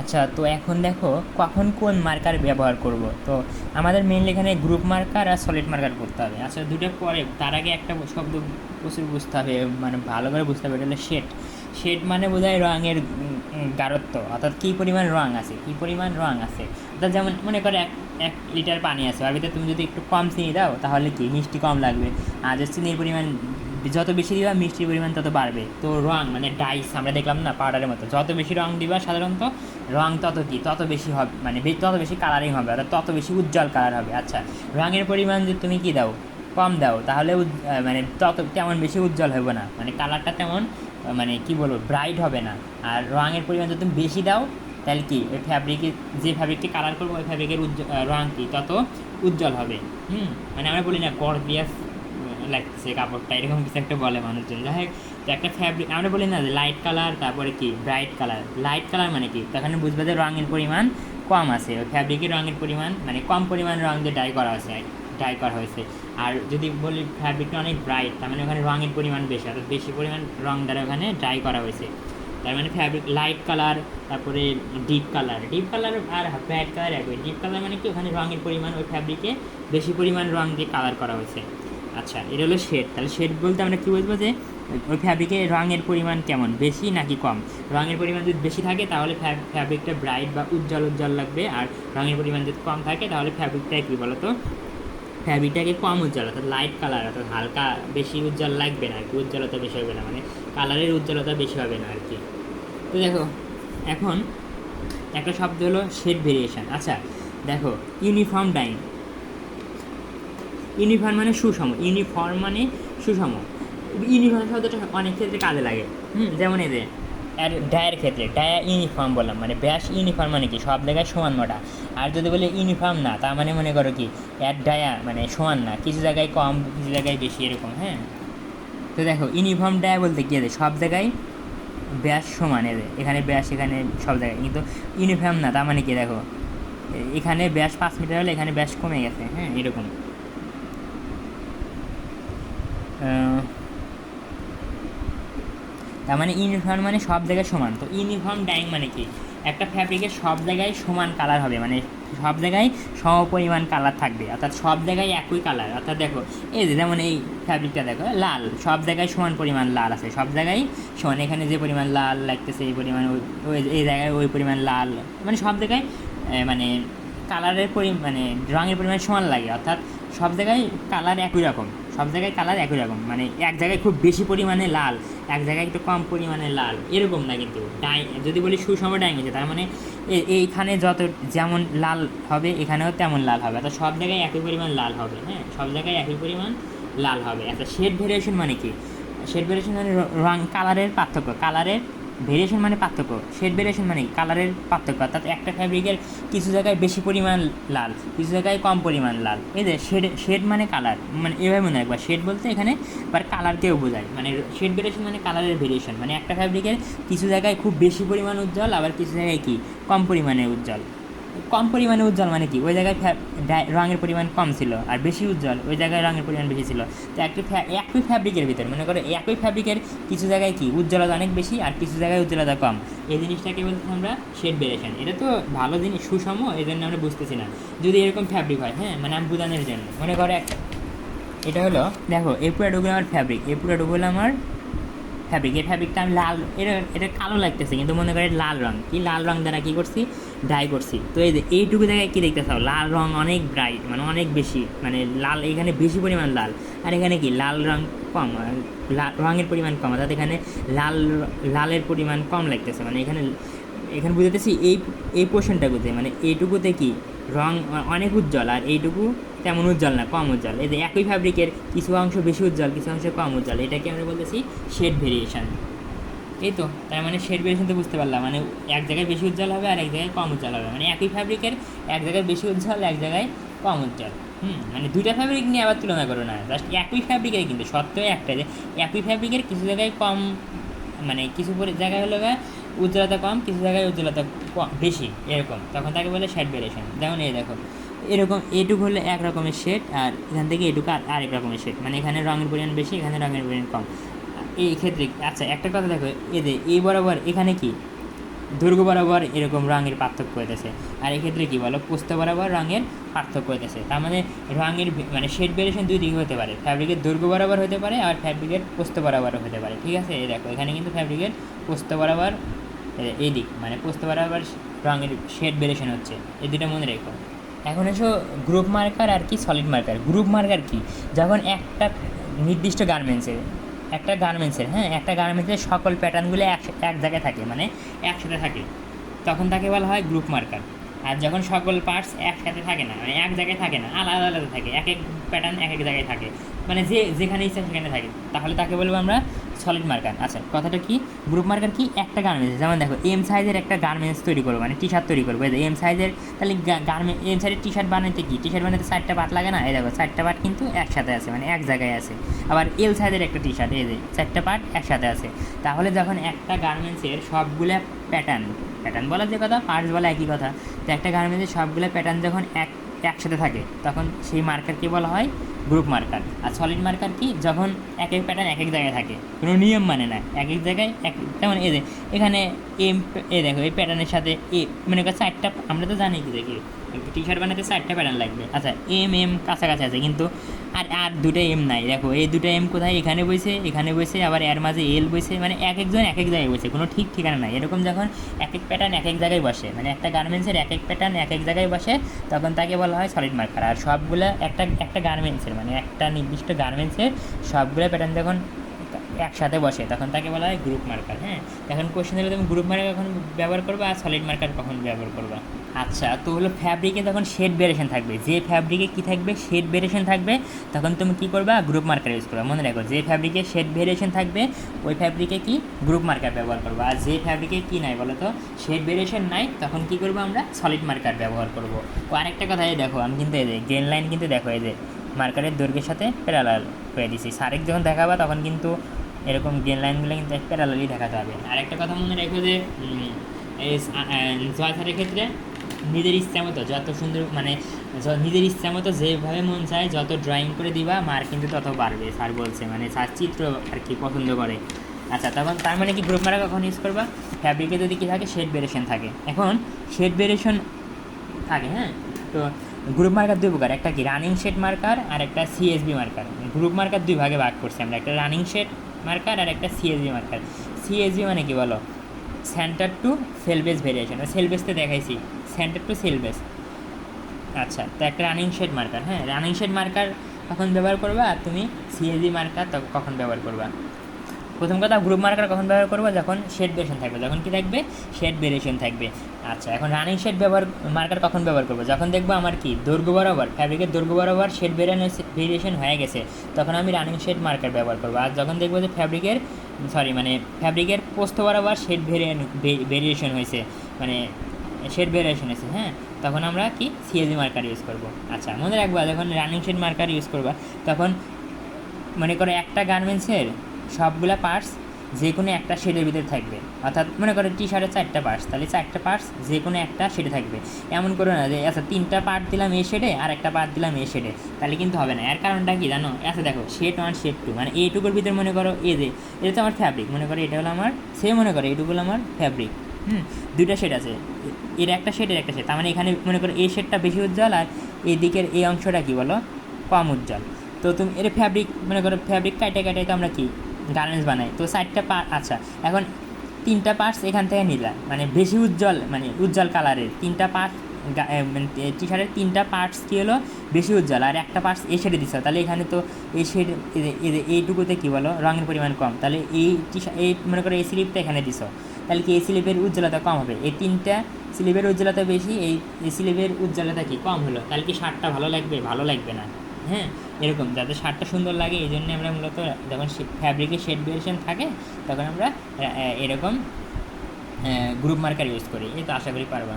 আচ্ছা, তো এখন দেখো কখন কোন মার্কার ব্যবহার করব। তো আমাদের মেনলি এখানে গ্রুপ মার্কার আর সলিড মার্কার করতে হবে। আচ্ছা, দুটো পরে তার আগে একটা শব্দ প্রচুর বুঝতে হবে, মানে ভালো করে বুঝতে হবে। এটা হলো শেড। শেড মানে বোঝায় রঙের গাঢ়ত্ব, অর্থাৎ কী পরিমাণ রঙ আছে, কী পরিমাণ রঙ আছে। অর্থাৎ যেমন মনে করে এক এক লিটার পানি আছে, আর ভিতরে তুমি যদি একটু কম চিনি দাও তাহলে কি মিষ্টি কম লাগবে। আর যে চিনির পরিমাণ যত বেশি দিবা মিষ্টির পরিমাণ তত বাড়বে। তো রং মানে ডাইস আমরা দেখলাম না পাউডারের মতো, যত বেশি রং দিবা সাধারণত রং তত বেশি হবে, মানে তত বেশি কালারিং হবে, অর্থাৎ তত বেশি উজ্জ্বল কালার হবে। আচ্ছা, রঙের পরিমাণ যদি তুমি কী দাও, কম দাও, তাহলে মানে তত তেমন বেশি উজ্জ্বল হবে না, মানে কালারটা তেমন মানে কি বলবো ব্রাইট হবে না। আর রঙের পরিমাণ যদি তুমি বেশি দাও তাহলে কি ওই ফ্যাব্রিকে, যে ফ্যাব্রিককে কালার করবো ওই ফ্যাব্রিকের রং কি তত উজ্জ্বল হবে। মানে আমরা বলি না গর্জিয়াস লাগছে কাপড়টা, এরকম কিছু একটা বলে মানুষজন। যাই হোক, তো একটা ফ্যাব্রিক আমরা বলি না যে লাইট কালার, তারপরে কি ব্রাইট কালার। লাইট কালার মানে কি, তখন বুঝবে যে রঙের পরিমাণ কম আছে, ওই ফ্যাব্রিকের রঙের পরিমাণ মানে কম পরিমাণ রঙ দিয়ে ডাই করা হয়েছে। আর যদি বলি ফ্যাব্রিকটা অনেক ব্রাইট, তার মানে ওখানে রঙের পরিমাণ বেশি, অর্থাৎ বেশি পরিমাণ রঙ দ্বারা ওখানে ডাই করা হয়েছে। তার মানে ফ্যাব্রিক লাইট কালার, তারপরে ডিপ কালার আর ব্রাইট কালার একই। ডিপ কালার মানে কি ওখানে রঙের পরিমাণ ওই ফ্যাব্রিকে বেশি পরিমাণ রঙ দিয়ে কালার করা হয়েছে। আচ্ছা, এটা হলো শেড। তাহলে শেড বলতে আমরা কী বুঝবো, যে ওই ফ্যাব্রিকে রঙের পরিমাণ কেমন, বেশি নাকি কম। রঙের পরিমাণ যদি বেশি থাকে তাহলে ফ্যাব্রিকটা ব্রাইট বা উজ্জ্বল লাগবে, আর রঙের পরিমাণ যদি কম থাকে তাহলে ফ্যাব্রিকটা কী বলতো, ফ্যাব্রিকটাকে কম উজ্জ্বল, অর্থাৎ লাইট কালার, অর্থাৎ হালকা বেশি উজ্জ্বল লাগবে না আর কি, উজ্জ্বলতা বেশি হবে না, মানে কালারের উজ্জ্বলতা বেশি হবে না আর কি। তো দেখো এখন একটা শব্দ হলো শেড ভেরিয়েশন। আচ্ছা দেখো, ইউনিফর্ম ডাইং। ইউনিফর্ম মানে সুষম, ইউনিফর্ম মানে সুষম। ইউনিফর্ম শব্দটা অনেক ক্ষেত্রে কাজে লাগে। যেমন এদের ডায়ের ক্ষেত্রে ডায়া ইউনিফর্ম বললাম, মানে ব্যাস ইউনিফর্ম মানে কি সব জায়গায় সমান মোটা। আর যদি বলে ইউনিফর্ম না, তার মানে মনে করো কি ডায়া মানে সমান না, কিছু জায়গায় কম কিছু জায়গায় বেশি এরকম। হ্যাঁ, তো দেখো ইউনিফর্ম ডায়া বলতে কি এদের সব জায়গায় ব্যাস সমান, এদের এখানে ব্যাস এখানে সব জায়গায়, কিন্তু ইউনিফর্ম না তার মানে কি দেখো এখানে ব্যাস 5 মিটার হলে এখানে ব্যাস কমে গেছে। হ্যাঁ, এরকম। তার মানে ইউনিফর্ম মানে সব জায়গায় সমান। তো ইউনিফর্ম ডাইং মানে কি একটা ফ্যাব্রিকের সব জায়গায় সমান কালার হবে, মানে সব জায়গায় সমপরিমাণ কালার থাকবে, অর্থাৎ সব জায়গায় একই কালার। অর্থাৎ দেখো এই যে যেমন এই ফ্যাব্রিকটা দেখো লাল, সব জায়গায় সমান পরিমাণ লাল আছে, সব জায়গায় সমান, এখানে যে পরিমাণ লাল লাগতেছে এই পরিমাণ ওই এই জায়গায় ওই পরিমাণ লাল, মানে সব জায়গায় মানে কালারের মানে রঙের পরিমাণ সমান লাগে, অর্থাৎ সব জায়গায় কালার একই রকম, সব জায়গায় কালার একই রকম, মানে এক জায়গায় খুব বেশি পরিমাণে লাল, এক জায়গায় একটু কম পরিমাণে লাল, এরকম না। কিন্তু যদি বলি সুষম ডাইং হয়েছে, তার মানে এইখানে যত যেমন লাল হবে এখানেও তেমন লাল হবে, অর্থাৎ সব জায়গায় একই পরিমাণ লাল হবে। হ্যাঁ, সব জায়গায় একই পরিমাণ লাল হবে। আচ্ছা, শেড ভেরিয়েশন মানে কি, শেড ভেরিয়েশন মানে রং কালারের পার্থক্য, কালারের ভেরিয়েশন মানে পার্থক্য, শেড ভেরিয়েশন মানে কালারের পার্থক্য, অর্থাৎ একটা ফ্যাব্রিকের কিছু জায়গায় বেশি পরিমাণ লাল, কিছু জায়গায় কম পরিমাণ লাল। এই যে শেড মানে কালার, মানে এভাবে মনে রাখবা, শেড বলতে এখানে আবার কালারকেও বোঝায়, মানে শেড ভেরিয়েশন মানে কালারের ভেরিয়েশন, মানে একটা ফ্যাব্রিকের কিছু জায়গায় খুব বেশি পরিমাণ উজ্জ্বল, আবার কিছু জায়গায় কি কম পরিমাণে উজ্জ্বল। কম পরিমাণে উজ্জ্বল মানে কি ওই জায়গায় রঙের পরিমাণ কম ছিল, আর বেশি উজ্জ্বল ওই জায়গায় রঙের পরিমাণ বেশি ছিল। তো একই ফ্যাব্রিকের ভিতরে মনে করো একই ফ্যাব্রিকের কিছু জায়গায় কি উজ্জ্বলতা অনেক বেশি আর কিছু জায়গায় উজ্জ্বলতা কম, এই জিনিসটাকে বলতে আমরা শেড ভেরিয়েশন। এটা তো ভালো জিনিস, সুষম, এই জন্য আমরা বুঝতেছি না যদি এরকম ফ্যাব্রিক হয়। হ্যাঁ, মানে আমি বোঝানোর জন্য মনে করো এটা হলো দেখো এই পুরাটুকু আমার ফ্যাব্রিক, এই পুরাটুকু হলো আমার ফ্যাব্রিক। এই ফ্যাব্রিকটা আমি লাল, এটা কালো লাগতেছে কিন্তু মনে করে লাল রঙ, কি লাল রঙ দ্বারা কী করছি ডাই করছি। তো এই যে এইটুকু জায়গায় কী দেখতে চাও, লাল রঙ অনেক ব্রাইট, মানে অনেক বেশি, মানে লাল এখানে বেশি পরিমাণ লাল, আর এখানে কি লাল রঙ কম, রঙের পরিমাণ কম, অর্থাৎ এখানে লালের পরিমাণ কম লাগতেছে, মানে এখানে বুঝতেছি এই পোর্শনটাকুতে, মানে এইটুকুতে কি রঙ অনেক উজ্জ্বল আর এইটুকু তেমন উজ্জ্বল না, কম উজ্জ্বল। এই যে একই ফ্যাব্রিকের কিছু অংশ বেশি উজ্জ্বল, কিছু অংশ কম উজ্জ্বল, এটাকে আমরা বলতেছি শেড ভেরিয়েশন। এই তো তার মানে শেড ভেরিয়েশন তো বুঝতে পারলাম, মানে এক জায়গায় বেশি উজ্জ্বল হবে আর এক জায়গায় কম উজ্জ্বল হবে, মানে একই ফ্যাব্রিকের এক জায়গায় বেশি উজ্জ্বল এক জায়গায় কম উজ্জ্বল। মানে দুইটা ফ্যাব্রিক নিয়ে আবার তুলনা করো না, জাস্ট একই ফ্যাব্রিকের, কিন্তু সত্য একটা যে একই ফ্যাব্রিকের কিছু জায়গায় কম, মানে কিছু জায়গায় হলো উজ্জ্বলতা কম, কিছু জায়গায় উজ্জ্বলতা বেশি, এরকম, তখন তাকে বলে শেড ভেরিয়েশন। যেমন এই দেখো এরকম এইটুকু হলে এক রকমের শেড, আর এখান থেকে এটুকু আরেক রকমের শেড, মানে এখানে রঙের পরিমাণ বেশি এখানে রঙের পরিমাণ কম এই ক্ষেত্রে। আচ্ছা একটা কথা দেখো, এই যে এই বরাবর এখানে কি দৈর্ঘ্য বরাবর এরকম রঙের পার্থক্য হইতেছে, আর এক্ষেত্রে কী বলো প্রস্থ বরাবর রঙের পার্থক্য হইতেছে। তার মানে রঙের মানে শেড ভেরিয়েশন দুই দিকে হতে পারে, ফ্যাব্রিকের দৈর্ঘ্য বরাবর হতে পারে আর ফ্যাব্রিকের প্রস্থ বরাবরও হতে পারে। ঠিক আছে, এই দেখো এখানে কিন্তু ফ্যাব্রিকের প্রস্থ বরাবর এই দিক মানে প্রস্থ বরাবর রঙের শেড ভেরিয়েশন হচ্ছে, এই দুটো মনে রেখো। এখন এসো গ্রুপ মার্কার আর কি সলিড মার্কার। গ্রুপ মার্কার কি, যখন একটা নির্দিষ্ট গার্মেন্টসের একটা গার্মেন্টসের সকল প্যাটার্নগুলো এক জায়গায় থাকে মানে একসাথে থাকে, তখন তাকে বলা হয় গ্রুপ মার্কার। আর যখন সকল পার্টস একসাথে থাকে না মানে এক জায়গায় থাকে না, আলাদা আলাদা থাকে, এক এক প্যাটার্ন এক এক জায়গায় থাকে, মানে যেখানে ইচ্ছা সেখানে থাকে, তাহলে তাকে বলবো আমরা সলিড মার্কার। আচ্ছা কথাটা কি, গ্রুপ মার্কার কি, একটা গার্মেন্টস যেমন দেখো এম সাইজের একটা গার্মেন্টস তৈরি করবো মানে টি শার্ট তৈরি করবো, এই এম সাইজের, তাহলে এম সাইজের টি শার্ট বানাতে কি, টি শার্ট বানাতে 4টা পার্ট লাগে না, এই দেখো 4টা পার্ট কিন্তু একসাথে আছে মানে এক জায়গায় আছে। আবার এল সাইজের একটা টি শার্ট, এই যে 4টা পার্ট একসাথে আছে। তাহলে যখন একটা গার্মেন্টসের সবগুলো প্যাটার্ন বলার যে কথা, পার্টস বলা একই কথা, তো একটা গার্মেন্টসের সবগুলো প্যাটার্ন যখন একসাথে থাকে তখন সেই মার্কারকে বলা হয় গ্রুপ মার্কার। আর সলিড মার্কার কি, যখন এক এক প্যাটার্ন এক এক জায়গায় থাকে, কোনো নিয়ম মানে না, এক এক জায়গায় যেমন এই যে এখানে এম, দেখো এই প্যাটার্নের সাথে এ মনে করো 4টা, আমরা তো জানি কি দেখি টি শার্ট বানাতে 4টা প্যাটার্ন লাগবে। আচ্ছা এম কাছাকাছি আছে কিন্তু আর দুটো এম নাই, দেখো এই দুটো এম কোথায়, এখানে বসে আবার এর মাঝে এল বসে, মানে এক একজন এক এক জায়গায় বসে, কোনো ঠিক ঠিকানা নাই। এরকম যখন এক এক প্যাটার্ন এক এক জায়গায় বসে মানে একটা গার্মেন্টসের এক এক প্যাটার্ন এক এক জায়গায় বসে, তখন তাকে বলা হয় সলিড মার্কার। আর সবগুলো একটা গার্মেন্টসের মানে একটা নির্দিষ্ট গার্মেন্টসের সবগুলো প্যাটার্ন যখন একসাথে বসে তখন তাকে বলা হয় গ্রুপ মার্কার। হ্যাঁ, এখন কোশ্চেন হলো তুমি গ্রুপ মার্কার কখন ব্যবহার করবে আর সলিড মার্কার কখন ব্যবহার করবা। আচ্ছা তো হলো ফ্যাব্রিকে যখন শেড ভেরিয়েশন থাকবে, যে ফ্যাব্রিকে কী থাকবে শেড ভেরিয়েশন থাকবে, তখন তুমি কী করবা গ্রুপ মার্কার ইউজ করবা। মনে রাখো যে ফ্যাব্রিকে শেড ভেরিয়েশন থাকবে ওই ফ্যাব্রিকে কি গ্রুপ মার্কার ব্যবহার করবো, আর যে ফ্যাব্রিকে কী নাই বলো তো শেড ভেরিয়েশন নাই, তখন কী করবো আমরা সলিড মার্কার ব্যবহার করবো। ও আরেকটা কথা, এই দেখো আমি কিন্তু এই যে গ্রেন লাইন কিন্তু দেখো এই যে মার্কারের দৈর্ঘ্যের সাথে প্যারালাল করে দিছি, শারেক যখন দেখাবা তখন কিন্তু এরকম গ্রেন লাইনগুলো কিন্তু প্যারালালি দেখাতে হবে। আরেকটা কথা মনে রাখো যে জয় স্যারের ক্ষেত্রে নিজের ইচ্ছা মতো যত সুন্দর মানে নিজের ইচ্ছা মতো যেভাবে মন চায় যত ড্রয়িং করে দিবা মার কিন্তু তত বাড়বে, স্যার বলছে, মানে স্যার চিত্র আর কি পছন্দ করে। আচ্ছা তখন তার মানে কি গ্রুপ মার্কার কখন ইউজ করবা, ফ্যাব্রিকে যদি কী থাকে শেড ভেরিয়েশন থাকে। এখন শেড ভেরিয়েশন থাকে, হ্যাঁ, তো গ্রুপ মার্কার দুই প্রকার, একটা কি রানিং শেড মার্কার আর একটা সিএসবি মার্কার। গ্রুপ মার্কার দুই ভাগে ভাগ করছি আমরা, একটা রানিং শেড মার্কার আর একটা সিএসবি মার্কার। সিএসবি মানে কি বলো, centre to cell base variation, cell বেসতে দেখাইছি সেন্টার টু সেল বেস। আচ্ছা তো একটা রানিং শেড মার্কার, হ্যাঁ রানিং শেড মার্কার কখন ব্যবহার করবা আর তুমি সিএসবি মার্কার কখন ব্যবহার করবা। প্রথম কথা গ্রুপ মার্কার কখন ব্যবহার করবো, যখন শেড ভেরিয়েশন থাকবে, যখন কি থাকবে শেড ভেরিয়েশন থাকবে। আচ্ছা এখন রানিং শেড মার্কার কখন ব্যবহার করবো, যখন দেখবো আমার কি দৈর্ঘ্য বরাবর ফ্যাব্রিকের দৈর্ঘ্য বরাবর শেড ভেরিয়েশন হয়ে গেছে, তখন আমি রানিং শেড মার্কার ব্যবহার করবো। আর যখন দেখবো যে ফ্যাব্রিকের প্রস্থ বরাবর শেড ভেরিয়েশন হয়েছে মানে শেড ভেরিয়েশন হয়েছে, হ্যাঁ, তখন আমরা কি সিএসবি মার্কার ইউজ করবো। আচ্ছা মনে রাখবা যখন রানিং শেড মার্কার ইউজ করবা তখন মনে করো একটা গার্মেন্টসের সবগুলা পার্টস যে কোনো একটা শেডের ভিতরে থাকবে, অর্থাৎ মনে করো টি শার্টের 4টা পার্টস, তাহলে 4টা পার্টস যে কোনো একটা শেডে থাকবে। এমন করো না যে আচ্ছা 3টা পার্ট দিলাম এই শেডে আর একটা পার্ট দিলাম এই শেডে, তাহলে কিন্তু হবে না। এর কারণটা কি জানো, আচ্ছা দেখো শেড 1 শেড 2 মানে এইটুকুর ভিতরে মনে করো এটা তো আমার ফ্যাব্রিক, মনে করো এটা হলো আমার মনে করো এইটুকু হলো আমার ফ্যাব্রিক, দুইটা শেড আছে, এর একটা শেড এর একটা শেড, তার মানে এখানে মনে করো এই শেডটা বেশি উজ্জ্বল আর এই দিকের এই অংশটা কি বলো কম উজ্জ্বল। তো তুমি এর ফ্যাব্রিক মনে করো ফ্যাব্রিক কাটে তো আমরা কি গার্মেন্টস বানাই, তো 4টা পার্ট। আচ্ছা এখন 3টা পার্টস এখান থেকে নিলাম মানে বেশি উজ্জ্বল কালারের 3টা পার্ট, টি শার্টের 3টা পার্টস কী হলো বেশি উজ্জ্বল আর একটা পার্টস এই শেডে দিচ্ছ, তাহলে এখানে তো এই শেড এইটুকুতে কী বলো রঙের পরিমাণ কম, তাহলে এই মনে করো এই স্লিপটা এখানে দিছ, তাহলে কি এই স্লিপের উজ্জ্বলতা কম হবে, এই 3টা স্লিপের উজ্জ্বলতা বেশি, এই স্লিপের উজ্জ্বলতা কি কম হলো, তাহলে কি শার্টটা ভালো লাগবে না। হ্যাঁ এরকম যাতে শার্টটা সুন্দর লাগে এই জন্য আমরা মূলত যখন ফ্যাব্রিকের শেড ভেরিয়েশন থাকে তখন আমরা এরকম গ্রুপ মার্কার ইউজ করি। এই তো আশা করি পারবা।